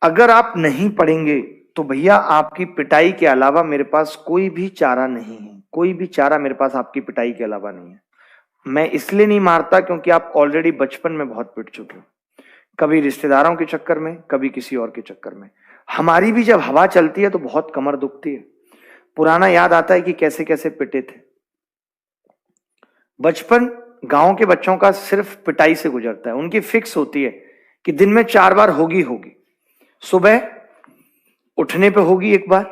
अगर आप नहीं पढ़ेंगे तो भैया आपकी पिटाई के अलावा मेरे पास कोई भी चारा नहीं है, कोई भी चारा मेरे पास आपकी पिटाई के अलावा नहीं है। मैं इसलिए नहीं मारता क्योंकि आप ऑलरेडी बचपन में बहुत पिट चुके हो, कभी रिश्तेदारों के चक्कर में, कभी किसी और के चक्कर में। हमारी भी जब हवा चलती है तो बहुत कमर दुखती है। पुराना याद आता है कि कैसे कैसे पिटे थे। बचपन गांव के बच्चों का सिर्फ पिटाई से गुजरता है। उनकी फिक्स होती है कि दिन में 4 बार होगी होगी। सुबह उठने पे होगी एक बार,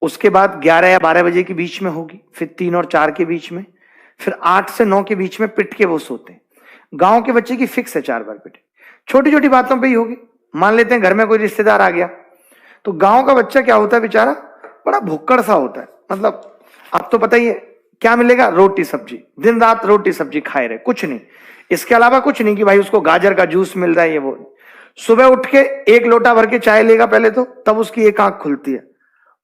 उसके बाद 11 या 12 बजे के बीच में होगी, फिर 3 और 4 के बीच में, फिर 8 से 9 के बीच में पिट के वो सोते हैं। गांव के बच्चे की फिक्स है 4 बार पिटे। छोटी छोटी बातों पे ही होगी। मान लेते हैं घर में कोई रिश्तेदार आ गया, तो गांव का बच्चा क्या होता है बेचारा, बड़ा भुक्कड़ सा होता है। मतलब आप तो पता ही है क्या मिलेगा, रोटी सब्जी, दिन रात रोटी सब्जी खाए रहे, कुछ नहीं, इसके अलावा कुछ नहीं कि भाई उसको गाजर का जूस मिल रहा है ये वो। सुबह उठ के 1 लोटा भर के चाय लेगा पहले तो, तब उसकी एक आंख खुलती है,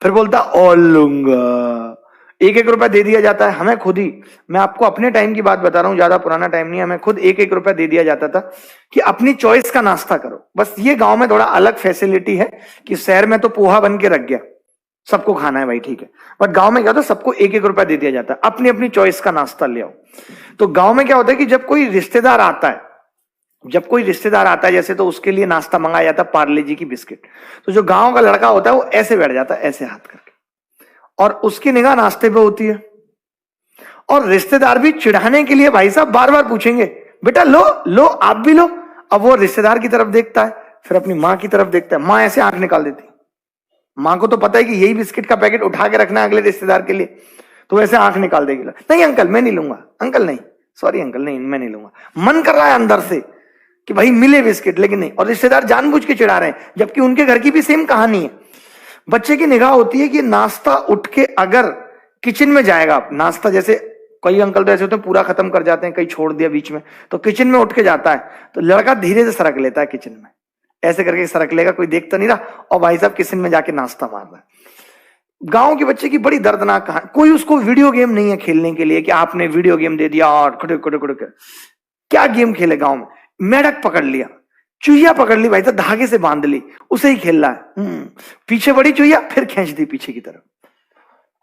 फिर बोलता और लूंगा। 1-1 रुपया दे दिया जाता है हमें खुद ही। मैं आपको अपने टाइम की बात बता रहा हूं, ज्यादा पुराना टाइम नहीं है। हमें खुद 1-1 रुपया दे दिया जाता था कि अपनी चॉइस का नाश्ता करो। बस ये गांव में थोड़ा अलग फैसिलिटी है कि शहर में तो पोहा बन के रख गया, सबको खाना है भाई, ठीक है। बट गांव में क्या होता है, सबको 1-1 रुपया दे दिया जाता है, अपनी अपनी चॉइस का नाश्ता ले आओ। तो गांव में क्या होता है कि जब कोई रिश्तेदार आता है, जैसे, तो उसके लिए नाश्ता मंगाया जाता है पार्ले जी की बिस्किट। तो जो गांव का लड़का होता है वो ऐसे बैठ जाता है, ऐसे हाथ करके, और उसकी निगाह नाश्ते पे होती है। और रिश्तेदार भी चिढ़ाने के लिए भाई साहब बार बार पूछेंगे, बेटा लो लो, आप भी लो। अब वो रिश्तेदार की तरफ देखता है, फिर अपनी माँ की तरफ देखता है, माँ ऐसे आंख निकाल देती है। माँ को तो पता है कि यही बिस्किट का पैकेट उठा के रखना है अगले रिश्तेदार के लिए, तो वैसे आंख निकाल देगी, नहीं अंकल मैं नहीं लूंगा, अंकल नहीं, सॉरी अंकल नहीं, मैं नहीं लूंगा। मन कर रहा है अंदर से कि भाई मिले बिस्किट, लेकिन नहीं। और रिश्तेदार जानबूझ के चिढ़ा रहे हैं, जबकि उनके घर की भी सेम कहानी है। बच्चे की निगाह होती है कि नाश्ता उठ के अगर किचन में जाएगा, नाश्ता जैसे कई अंकल तो ऐसे होते हैं पूरा खत्म कर जाते हैं, कई छोड़ दिया बीच में, तो किचन में उठ के जाता है, तो लड़का धीरे से सरक लेता है किचन में, ऐसे करके सरक लेगा, कोई देख तो नहीं रहा, और भाई साहब किचन में जाके नाश्ता मार रहा है। गांव के बच्चे की बड़ी दर्दनाक कहानी। कोई उसको वीडियो गेम नहीं है खेलने के लिए कि आपने वीडियो गेम दे दिया और खुड़क खुड़क खुड़क, क्या गेम खेले गांव में। मेढक पकड़ लिया, चुहिया पकड़ ली भाई साहब, धागे से बांध ली, उसे ही खेल रहा है। पीछे बड़ी चुहिया, फिर खींच दी पीछे की तरफ,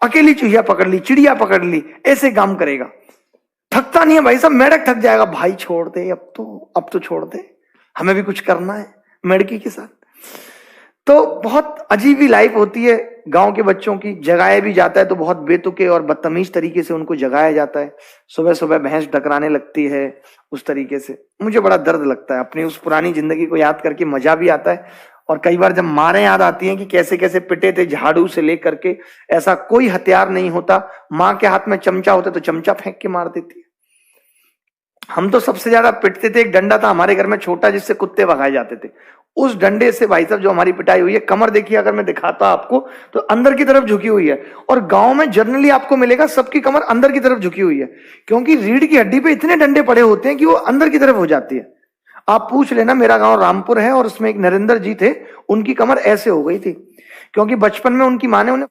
अकेली चुहिया पकड़ ली, चिड़िया पकड़ ली, ऐसे काम करेगा। थकता नहीं है भाई साहब, मेढक थक जाएगा, भाई छोड़ दे अब तो छोड़ दे, हमें भी कुछ करना है मेढकी के साथ। तो बहुत अजीब ही लाइफ होती है गांव के बच्चों की। जगाया भी जाता है तो बहुत बेतुके और बदतमीज तरीके से उनको जगाया जाता है। सुबह सुबह भैंस डकराने लगती है उस तरीके से। मुझे बड़ा दर्द लगता है, अपनी उस पुरानी जिंदगी को याद करके मजा भी आता है, और कई बार जब मारें याद आती हैं कि कैसे कैसे पिटे थे, झाड़ू से लेकर के। ऐसा कोई हथियार नहीं होता, माँ के हाथ में चमचा होता तो चमचा फेंक के मार देती है। हम तो सबसे ज्यादा पिटते थे, एक डंडा था हमारे घर में छोटा जिससे कुत्ते भगाए जाते थे, उस डंडे से भाई साहब जो हमारी पिटाई हुई है। कमर देखिए, अगर मैं दिखाता आपको तो अंदर की तरफ झुकी हुई है, और गांव में जनरली आपको मिलेगा सबकी कमर अंदर की तरफ झुकी हुई है, क्योंकि रीढ़ की हड्डी पे इतने डंडे पड़े होते हैं कि वो अंदर की तरफ हो जाती है। आप पूछ लेना, मेरा गांव रामपुर है और उसमें एक नरेंद्र जी थे, उनकी कमर ऐसे हो गई थी, क्योंकि बचपन में उनकी माँ ने उन्हें